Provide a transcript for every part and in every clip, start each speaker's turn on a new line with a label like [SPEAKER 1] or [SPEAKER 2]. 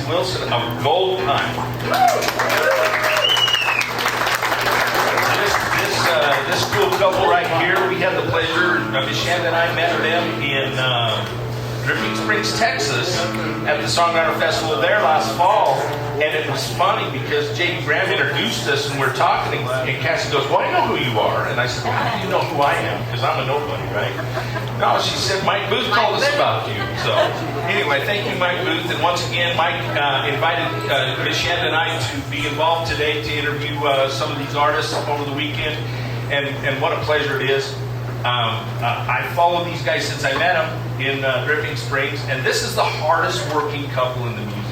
[SPEAKER 1] Wilson of GOLDPINE. This cool couple right here, we had the pleasure, Miss Shannon and I met them in Dripping Springs, Texas at the Songwriter Festival there last fall. And it was funny because J.D. Graham introduced us and we're talking and Cassie goes, well, I know who you are. And I said, well, how do you know who I am? Because I'm a nobody, right? No, she said, Mike Booth told us about you. So anyway, thank you, Mike Booth. And once again, Mike invited Miss Shannon and I to be involved today to interview some of these artists over the weekend. And what a pleasure it is. I followed these guys since I met them in Dripping Springs. And this is the hardest working couple in the music.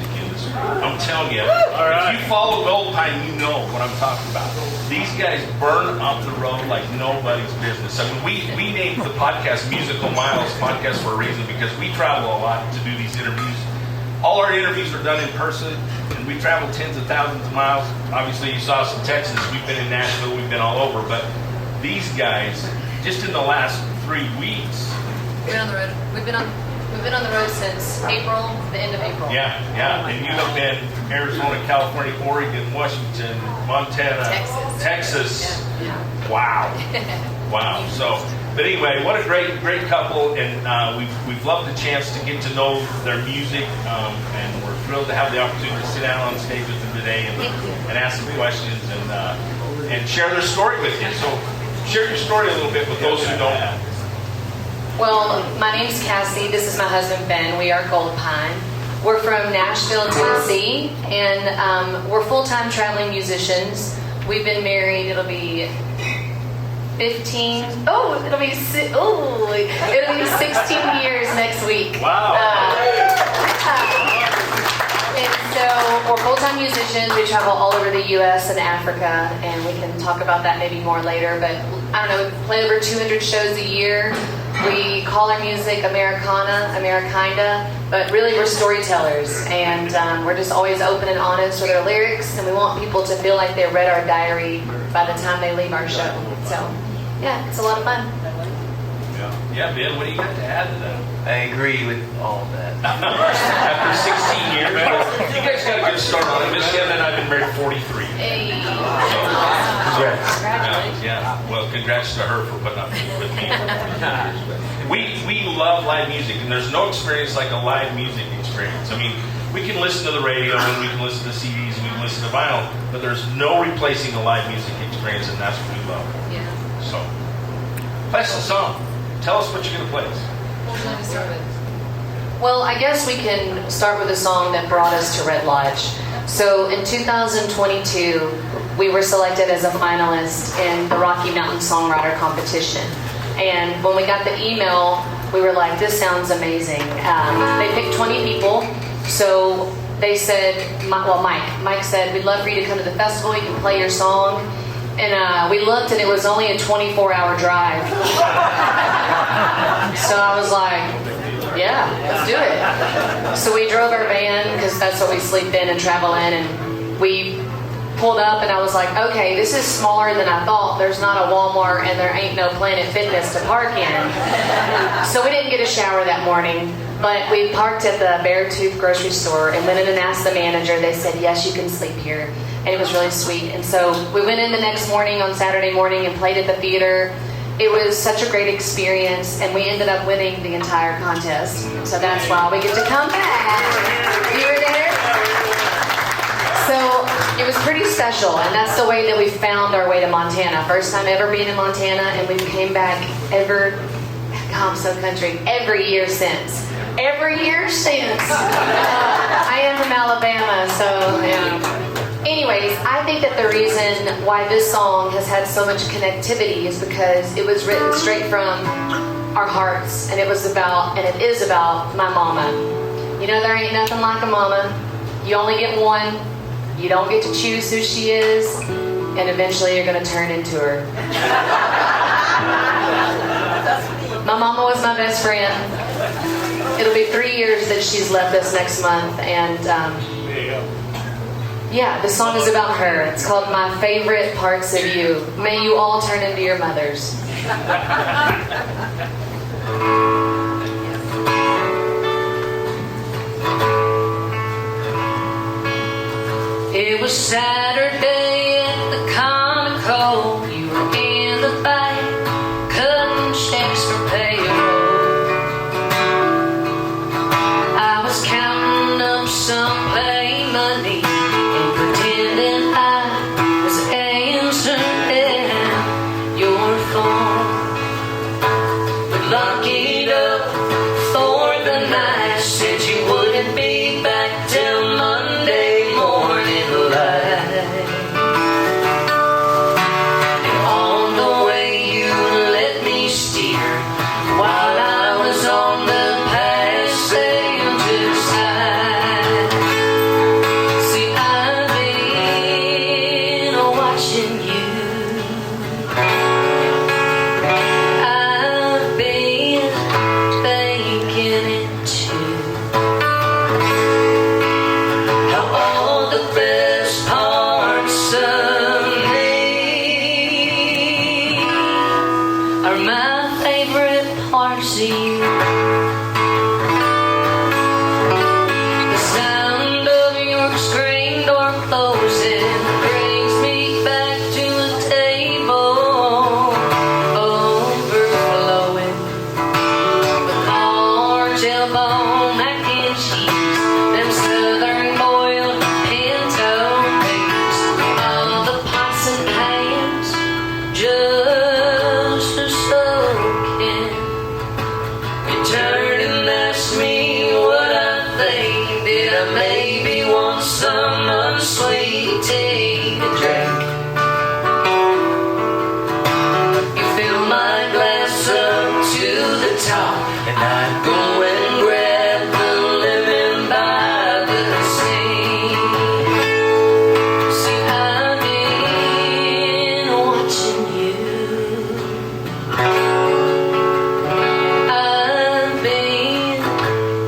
[SPEAKER 1] I'm telling you, if you follow GOLDPINE, you know what I'm talking about. These guys burn up the road like nobody's business. I mean, we named the podcast Musical Miles podcast for a reason because we travel a lot to do these interviews. All our interviews are done in person, and we travel tens of thousands of miles. Obviously, you saw us in Texas. We've been in Nashville. We've been all over. But these guys, just in the last 3 weeks,
[SPEAKER 2] we've been on the road. We've been on the road since April, the end of April.
[SPEAKER 1] Yeah. And you have been Arizona, California, Oregon, Washington, Montana, Texas.
[SPEAKER 2] Yeah.
[SPEAKER 1] Wow. So, but anyway, what a great couple, and we've loved the chance to get to know their music, and we're thrilled to have the opportunity to sit down on stage with them today and ask some questions and share their story with you. So, share your story a little bit with those who don't know.
[SPEAKER 2] Well, my name's Cassie. This is my husband, Ben. We are GOLDPINE. We're from Nashville, Tennessee, and we're full-time traveling musicians. We've been married. It'll be 16 years next week.
[SPEAKER 1] Wow.
[SPEAKER 2] And so we're full-time musicians. We travel all over the U.S. and Africa, and we can talk about that maybe more later. But I don't know, we play over 200 shows a year. We call our music Americana, but really we're storytellers, and we're just always open and honest with our lyrics, and we want people to feel like they read our diary by the time they leave our show. So, yeah, it's a lot of fun.
[SPEAKER 1] Yeah, Ben, what do you got to add to that?
[SPEAKER 3] I agree with all of that.
[SPEAKER 1] After 16 years, you guys got a good start on it. Miss Shannon and I have been married 43.
[SPEAKER 2] Hey.
[SPEAKER 1] Congratulations. Yeah. Well, congrats to her for putting up with me. We love live music, and there's no experience like a live music experience. I mean, we can listen to the radio, and we can listen to CDs, and we can listen to vinyl, but there's no replacing a live music experience, and that's what we love.
[SPEAKER 2] Yeah.
[SPEAKER 1] So, play us a song. Tell us what you're going to play us.
[SPEAKER 2] What would you like to start with? Well, I guess we can start with a song that brought us to Red Lodge. So in 2022, we were selected as a finalist in the Rocky Mountain Songwriter Competition. And when we got the email, we were like, this sounds amazing. They picked 20 people. So they said, Mike said, we'd love for you to come to the festival. You can play your song. And we looked, and it was only a 24-hour drive. So I was like, yeah, let's do it. So we drove our van, because that's what we sleep in and travel in, and we pulled up, and I was like, okay, this is smaller than I thought. There's not a Walmart, and there ain't no Planet Fitness to park in. So we didn't get a shower that morning, but we parked at the Beartooth grocery store and went in and asked the manager. They said, yes, you can sleep here. And it was really sweet. And so we went in the next morning on Saturday morning and played at the theater. It was such a great experience, and we ended up winning the entire contest. So that's why we get to come back. You were there? So it was pretty special, and that's the way that we found our way to Montana. First time ever being in Montana, and we came back every year since. Every year since. I am from Alabama, so yeah. Anyways, I think that the reason why this song has had so much connectivity is because it was written straight from our hearts, and it is about my mama. You know, there ain't nothing like a mama. You only get one. You don't get to choose who she is, and eventually you're going to turn into her. My mama was my best friend. It'll be 3 years that she's left us next month, and yeah, the song is about her. It's called My Favorite Parts of You. May you all turn into your mothers. It was Saturday at the Conoco. You were in the back, cutting checks for payroll. I was counting up some pay money and pretending I was answering your phone. But lock it up for the night. Said you wouldn't be back till Monday morning light. And on the way you let me steer while I was on the passenger side. See, I've been watching you. I've been thinking it too. How all the best parts of me are my favorite parts of you. The sound of your screen door closing brings me back to the table, overflowing with large elbow mac and cheese, them southern boiled pinto beans, all the pots and pans just a soaking. You turn and ask me what I think. Did I maybe want some unsweet tea to drink? You fill my glass up to the top, and I go and grab the lemon by the sea. See, I've been watching you. I've been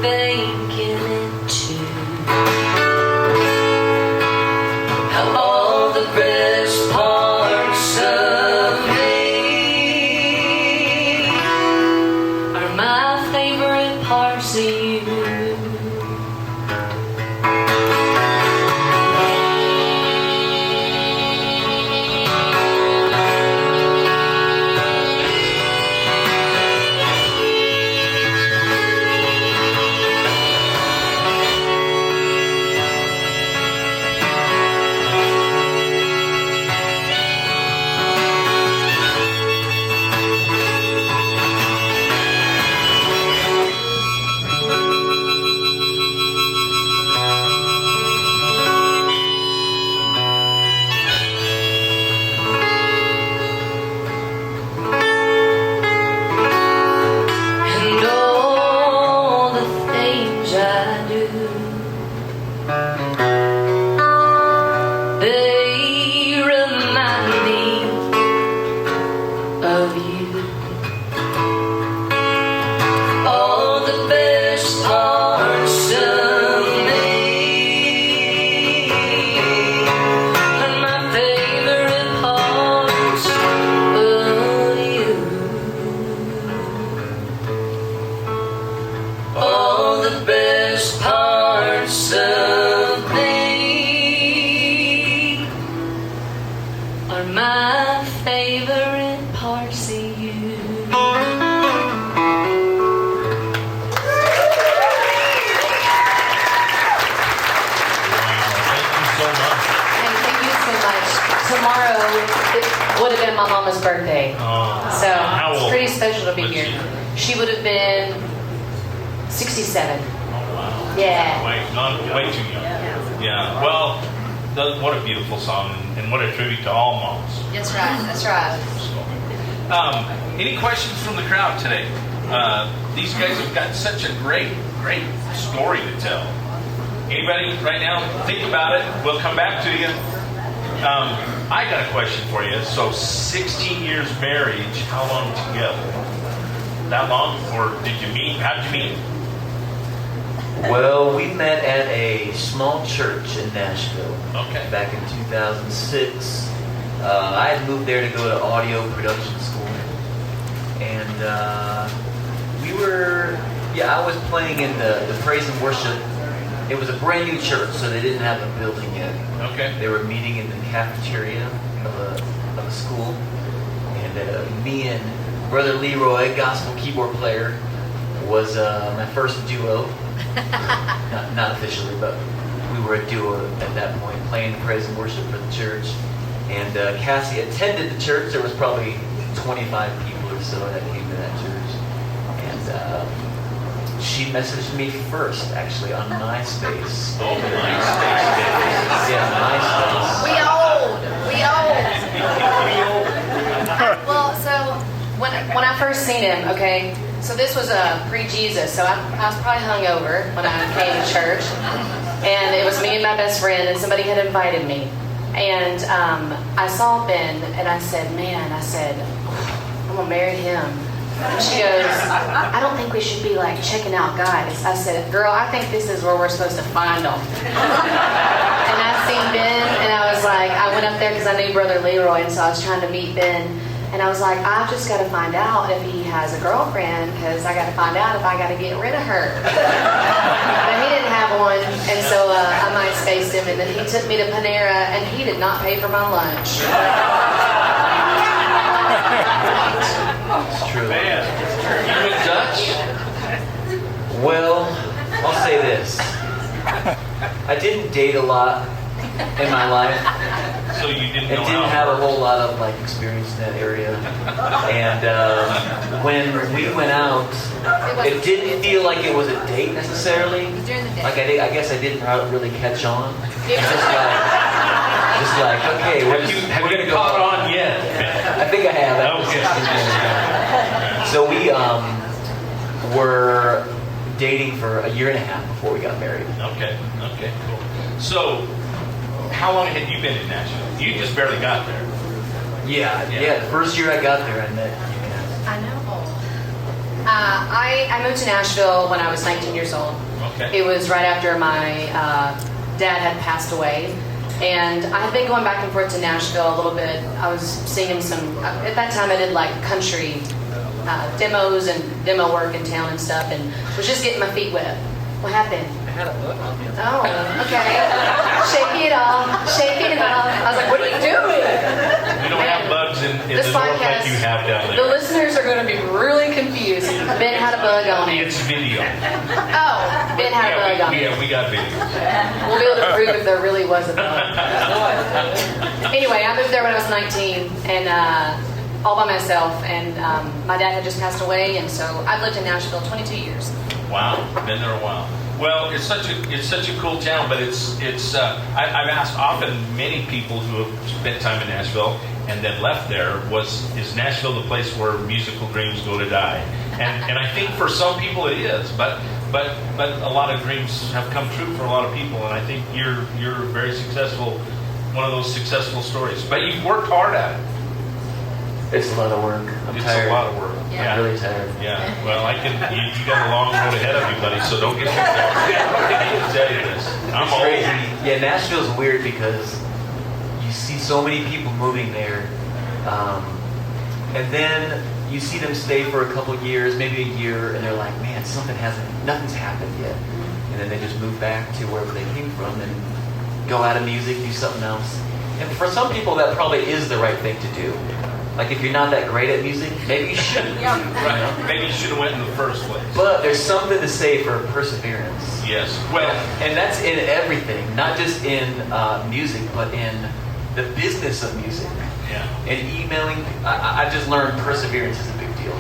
[SPEAKER 2] thinking it too. How all the best parts of me are my favorite parts of you. And all the things I do, they remind me of you. All the best parts of me are my favorite parts of you. All the best parts of me are my favorite parts of you.
[SPEAKER 1] Thank you so much.
[SPEAKER 2] Hey, thank you so much. Tomorrow it would have been my mama's birthday,
[SPEAKER 1] Oh,
[SPEAKER 2] so
[SPEAKER 1] how
[SPEAKER 2] it's
[SPEAKER 1] old?
[SPEAKER 2] pretty special to be
[SPEAKER 1] What's
[SPEAKER 2] here. She would have been 67.
[SPEAKER 1] Oh, wow.
[SPEAKER 2] Yeah.
[SPEAKER 1] Way too young. Yeah. Well, what a beautiful song, and what a tribute to all moms.
[SPEAKER 2] That's right. That's right.
[SPEAKER 1] Any questions from the crowd today? These guys have got such a great story to tell. Anybody right now? Think about it. We'll come back to you. I got a question for you. So 16 years marriage, how long together? That long? Or did you meet? How did you meet?
[SPEAKER 3] Well, we met at a small church in Nashville
[SPEAKER 1] Okay.
[SPEAKER 3] back in 2006. I had moved there to go to audio production school. And I was playing in the praise and worship It was a brand new church, so they didn't have a building yet.
[SPEAKER 1] Okay.
[SPEAKER 3] They were meeting in the cafeteria of a school, and me and Brother Leroy, gospel keyboard player, was my first duo. Not officially, but we were a duo at that point, playing praise and worship for the church. And Cassie attended the church. There was probably 25 people or so that came to that church. And she messaged me first, actually, on MySpace.
[SPEAKER 1] Oh, MySpace.
[SPEAKER 3] Yeah, MySpace.
[SPEAKER 2] We old. Well, so when I first seen him, okay, so this was pre-Jesus, so I was probably hungover when I came to church, and it was me and my best friend, and somebody had invited me, and I saw Ben, and I said, I'm gonna marry him. And she goes, I don't think we should be like checking out guys. I said, girl, I think this is where we're supposed to find them. And I seen Ben, and I was like, I went up there because I knew Brother Leroy, and so I was trying to meet Ben. And I was like, I've just got to find out if he has a girlfriend, because I got to find out if I got to get rid of her. But he didn't have one, and so I MySpaced him, and then he took me to Panera, and he did not pay for my lunch.
[SPEAKER 3] It's true.
[SPEAKER 1] Man, you went Dutch?
[SPEAKER 3] Well, I'll say this. I didn't date a lot in my life.
[SPEAKER 1] So you didn't
[SPEAKER 3] And
[SPEAKER 1] know
[SPEAKER 3] didn't
[SPEAKER 1] how.
[SPEAKER 3] have a whole lot of like experience in that area. And when we went out, it didn't feel like it was a date necessarily.
[SPEAKER 2] During the day.
[SPEAKER 3] Like I guess I didn't really catch on. Just like okay, we're
[SPEAKER 1] Have you caught on yet?
[SPEAKER 3] I think I have.
[SPEAKER 1] Okay.
[SPEAKER 3] So we were dating for a year and a half before we got married.
[SPEAKER 1] Okay, cool. So, how long had you been in Nashville? You just barely got there.
[SPEAKER 3] Yeah. The first year I got there, I met you guys.
[SPEAKER 2] I know. I moved to Nashville when I was 19 years old.
[SPEAKER 1] Okay.
[SPEAKER 2] It was right after my dad had passed away. And I had been going back and forth to Nashville a little bit. I was singing some, at that time I did like country demos and demo work in town and stuff, and was just getting my feet wet. What happened?
[SPEAKER 3] I had a bug on you.
[SPEAKER 2] Oh, okay. Shake it off. I was like, what are you doing?
[SPEAKER 1] We don't have bugs in the
[SPEAKER 2] This
[SPEAKER 1] north like
[SPEAKER 2] podcast,
[SPEAKER 1] you have down
[SPEAKER 2] the
[SPEAKER 1] there.
[SPEAKER 2] listeners are going to be really confused. Ben had a bug on it.
[SPEAKER 1] It's video.
[SPEAKER 2] Oh, Ben had a bug on it.
[SPEAKER 1] Yeah, we got video.
[SPEAKER 2] We'll be able to prove if there really was a bug. Anyway, I moved there when I was 19, and all by myself. And my dad had just passed away, and so I've lived in Nashville 22 years.
[SPEAKER 1] Wow, been there a while. Well, it's such a cool town, but I've asked often many people who have spent time in Nashville and then left there, is Nashville the place where musical dreams go to die? And I think for some people it is, but a lot of dreams have come true for a lot of people, and I think you're very successful, one of those successful stories. But you've worked hard at it.
[SPEAKER 3] It's a lot of work. I'm tired.
[SPEAKER 1] A lot of work.
[SPEAKER 2] Yeah.
[SPEAKER 3] I'm really tired.
[SPEAKER 1] Yeah, well, you got a long road ahead of you, buddy, so don't get yourself. I can tell you this. I'm
[SPEAKER 3] It's
[SPEAKER 1] old.
[SPEAKER 3] crazy. Yeah, Nashville's weird because you see so many people moving there, and then you see them stay for a couple years, maybe a year, and they're like, man, nothing's happened yet. And then they just move back to wherever they came from and go out of music, do something else. And for some people, that probably is the right thing to do. Like if you're not that great at music, maybe you shouldn't.
[SPEAKER 1] Right. Maybe you should have went in the first place.
[SPEAKER 3] But there's something to say for perseverance.
[SPEAKER 1] Yes. Well,
[SPEAKER 3] And that's in everything, not just in music, but in the business of music.
[SPEAKER 1] yeah.
[SPEAKER 3] And emailing, I just learned perseverance is a big deal.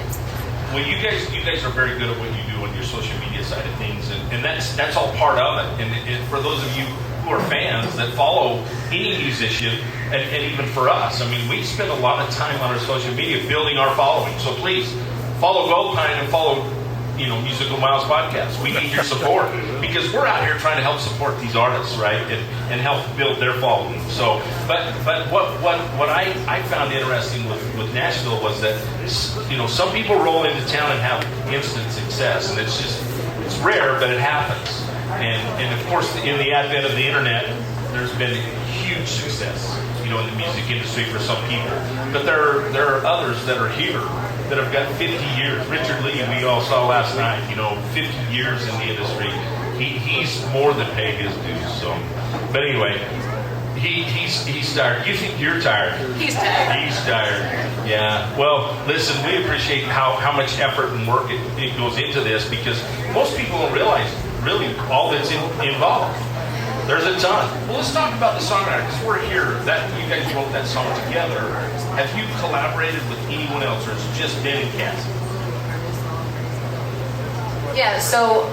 [SPEAKER 1] Well, you guys are very good at what you do on your social media side of things, and that's all part of it. And for those of you who are fans that follow any musician, and even for us, I mean, we spend a lot of time on our social media building our following. So please follow GOLDPINE and follow, Musical Miles Podcast. We need your support because we're out here trying to help support these artists, right, and help build their following. So, but what I found interesting with Nashville was that some people roll into town and have instant success, and it's rare, but it happens. And of course, in the advent of the internet, there's been huge success, in the music industry for some people. But there are others that are here that have got 50 years. Richard Lee, we all saw last night, 50 years in the industry. He's more than paid his dues. So, but anyway, he's tired. You think you're tired?
[SPEAKER 4] He's tired.
[SPEAKER 1] He's tired. Yeah. Well, listen, we appreciate how much effort and work it goes into this, because most people don't realize really all that's involved. There's a ton. Well, let's talk about the songwriter, because we're here. That you guys wrote that song together. Have you collaborated with anyone else, or it's just Ben and Cassie?
[SPEAKER 2] Yeah, so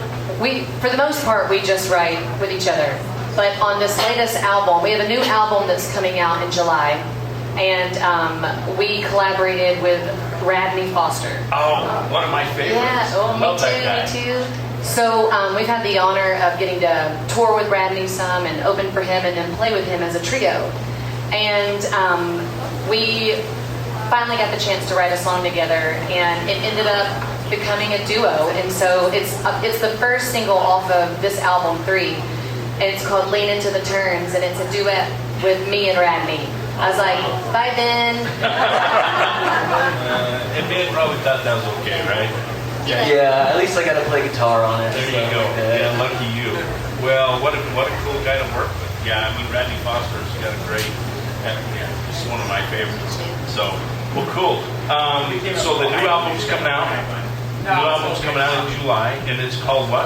[SPEAKER 2] for the most part, we just write with each other. But on this latest album, we have a new album that's coming out in July, and we collaborated with Radney Foster.
[SPEAKER 1] Oh, one of my favorites.
[SPEAKER 2] Yeah, oh,
[SPEAKER 1] Love that guy.
[SPEAKER 2] me too. So we've had the honor of getting to tour with Radney some and open for him and then play with him as a trio. And we finally got the chance to write a song together, and it ended up becoming a duo. And so it's the first single off of this album 3, and it's called Lean Into the Turns, and it's a duet with me and Radney. I was like, bye Ben.
[SPEAKER 1] And Ben probably thought that was okay, right?
[SPEAKER 3] Yeah, at least I got to play guitar on it.
[SPEAKER 1] There you go. Yeah, lucky you. Well, what a cool guy to work with. Yeah, I mean, Radney Foster's got a great, just one of my favorites. So, well, cool. So the new album's coming out. New album's coming out in July, and it's called what?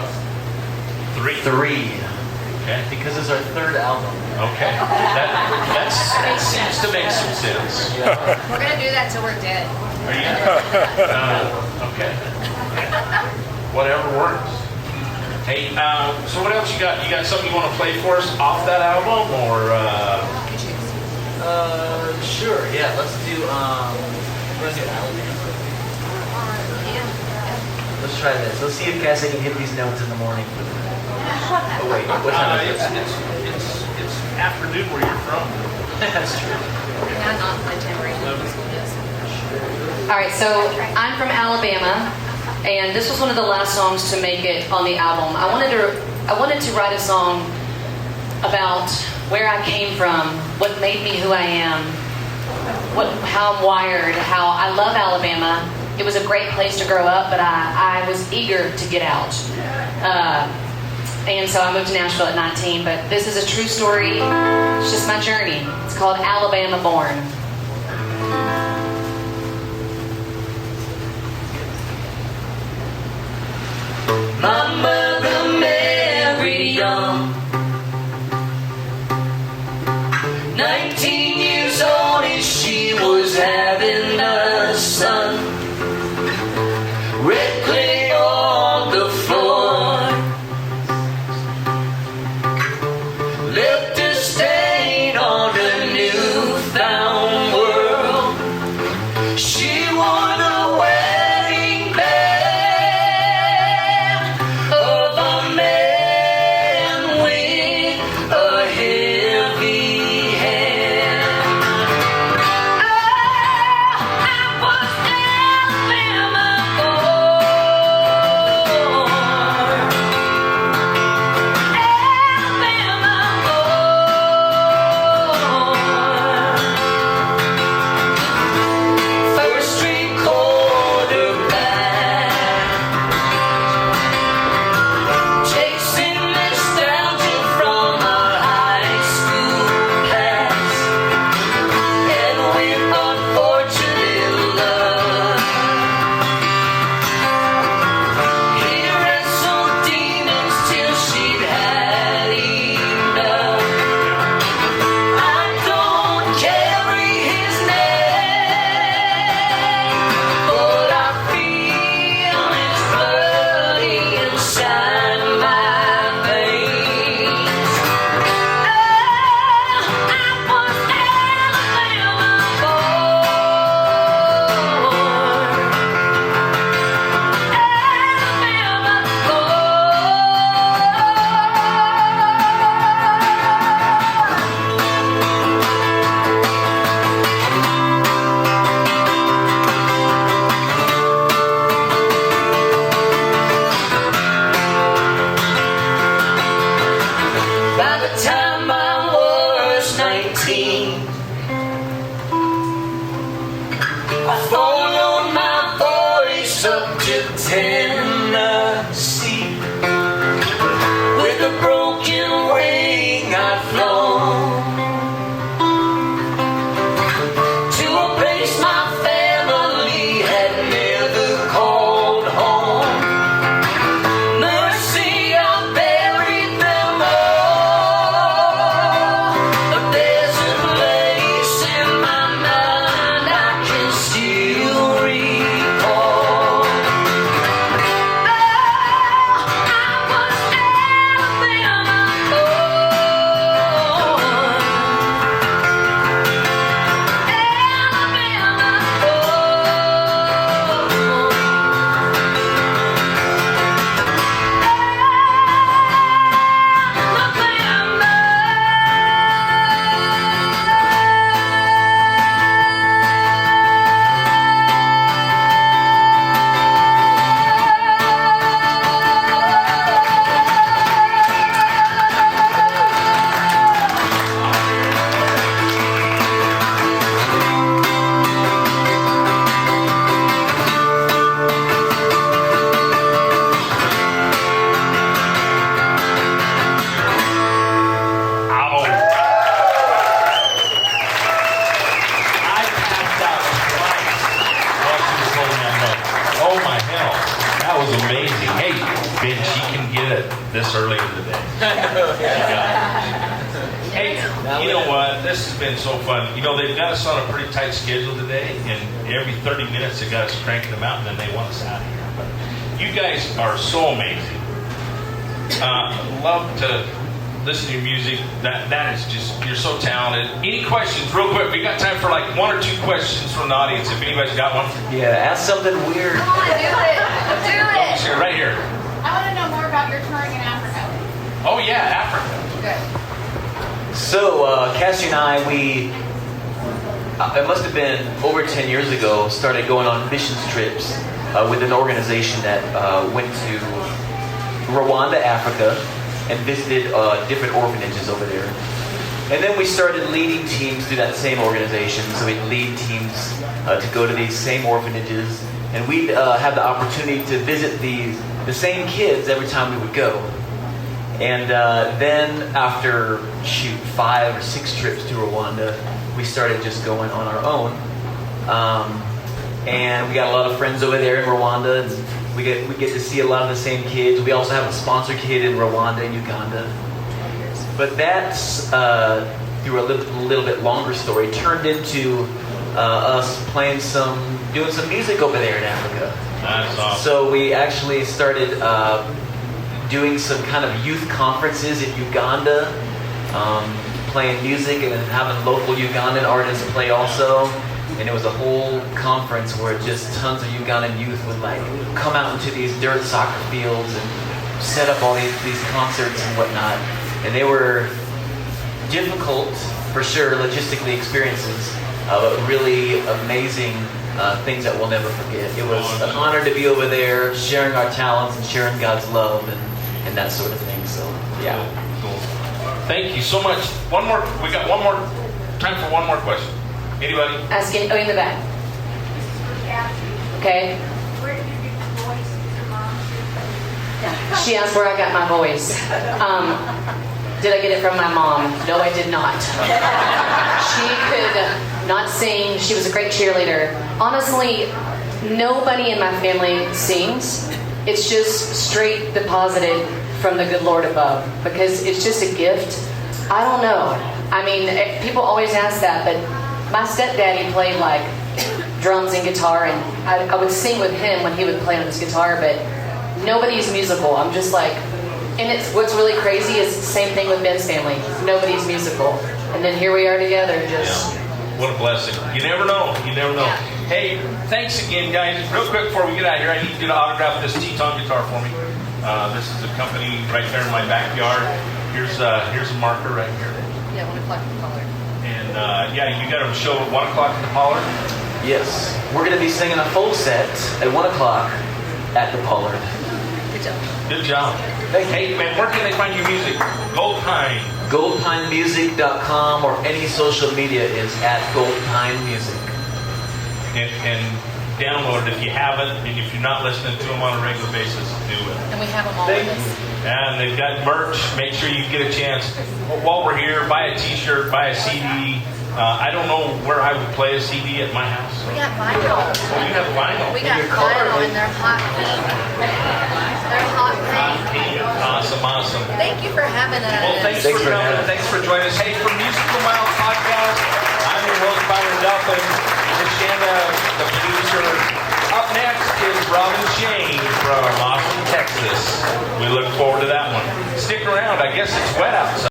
[SPEAKER 1] 3. Okay.
[SPEAKER 3] Because it's our 3rd album.
[SPEAKER 1] Okay. That seems to make some sense.
[SPEAKER 4] We're going to do that till we're dead.
[SPEAKER 1] Are you? Okay. Whatever works. Hey, so what else you got? You got something you want to play for us off that album, or?
[SPEAKER 3] Sure. Yeah. Let's do. Let's do Alabama. Let's try this. Let's see if Cassie can hit these notes in the morning. Oh wait, what time is it?
[SPEAKER 1] It's afternoon where you're from.
[SPEAKER 3] That's true.
[SPEAKER 4] I'm not my tambourine.
[SPEAKER 2] All right, so I'm from Alabama, and this was one of the last songs to make it on the album. I wanted to write a song about where I came from, what made me who I am, how I'm wired, how I love Alabama. It was a great place to grow up, but I was eager to get out. And so I moved to Nashville at 19, but this is a true story. It's just my journey. It's called Alabama Born.
[SPEAKER 5] My mother married young, 19 years old, and she was having a son. Red clay on the floor left a stain on the newfound world. She won a wedding band of a man with a heavy hand. I was Alabama born. Alabama born.
[SPEAKER 1] Hey, you know what? This has been so fun. You know, they've got us on a pretty tight schedule today, and every 30 minutes they got us cranking them out, and then they want us out of here. But you guys are so amazing. Love to listen to your music. That is just, you're so talented. Any questions, real quick? We got time for like 1 or 2 questions from the audience. If anybody's got one.
[SPEAKER 3] Yeah, ask something weird.
[SPEAKER 4] Come on, do it. Do it.
[SPEAKER 1] Here, right here.
[SPEAKER 6] I want to know more about your touring in Africa.
[SPEAKER 1] Oh yeah, Africa.
[SPEAKER 4] Good.
[SPEAKER 3] So, Cassie and I, it must have been over 10 years ago, started going on missions trips with an organization that went to Rwanda, Africa, and visited different orphanages over there. And then we started leading teams through that same organization. So we'd lead teams to go to these same orphanages, and we'd have the opportunity to visit the same kids every time we would go. And then after, 5 or 6 trips to Rwanda, we started just going on our own. And we got a lot of friends over there in Rwanda, and we get to see a lot of the same kids. We also have a sponsor kid in Rwanda and Uganda. But that's, through a little bit longer story, turned into us doing some music over there in Africa.
[SPEAKER 1] That's awesome.
[SPEAKER 3] So we actually started doing some kind of youth conferences in Uganda, playing music and having local Ugandan artists play also. And it was a whole conference where just tons of Ugandan youth would like come out into these dirt soccer fields and set up all these concerts and whatnot. And they were difficult, for sure, logistically experiences, but really amazing things that we'll never forget. It was an honor to be over there, sharing our talents and sharing God's love and that sort of thing. So, yeah.
[SPEAKER 1] Cool. Thank you so much. One more. We got one more time for one more question. Anybody?
[SPEAKER 2] Asking, in the back. Okay.
[SPEAKER 6] Where did you get your voice? Your mom?
[SPEAKER 2] She asked where I got my voice. Did I get it from my mom? No, I did not. She could not sing. She was a great cheerleader. Honestly, nobody in my family sings. It's just straight deposited from the good Lord above because it's just a gift. I don't know. I mean, people always ask that, but my stepdaddy played like drums and guitar, and I would sing with him when he would play on his guitar, but nobody's musical. I'm just like, and it's what's really crazy is the same thing with Ben's family. Nobody's musical. And then here we are together, just...
[SPEAKER 1] Yeah. What a blessing. You never know. You never know. Hey, thanks again, guys. Real quick before we get out of here, I need you to autograph this Teton guitar for me. This is a company right there in my backyard. Here's a marker right here.
[SPEAKER 4] Yeah, 1 o'clock in the collar.
[SPEAKER 1] And yeah, you got a show at 1 o'clock in the Pollard.
[SPEAKER 3] Yes. We're going to be singing a full set at 1 o'clock at the Pollard.
[SPEAKER 4] Good job.
[SPEAKER 1] Good job. Hey, man, where can they find your music? GOLDPINE.
[SPEAKER 3] GOLDPINEmusic.com, or any social media is at GOLDPINEmusic.
[SPEAKER 1] And download it if you haven't, and if you're not listening to them on a regular basis, do it.
[SPEAKER 4] And we have them all with us.
[SPEAKER 1] And they've got merch. Make sure you get a chance. While we're here, buy a t-shirt, buy a CD. I don't know where I would play a CD at my house.
[SPEAKER 4] We got vinyl.
[SPEAKER 1] Oh, you have vinyl.
[SPEAKER 4] We got vinyl and they're hot pink. They're hot pink.
[SPEAKER 1] Awesome, awesome.
[SPEAKER 4] Thank you for having us.
[SPEAKER 1] Well, thanks for coming. Thanks for joining us. Hey, for Musical Miles Podcast, I'm your host, Byron Duffin. Miss Shanna, the producer. Up next is Robin Shane from Austin, Texas. We look forward to that one. Stick around. I guess it's wet outside.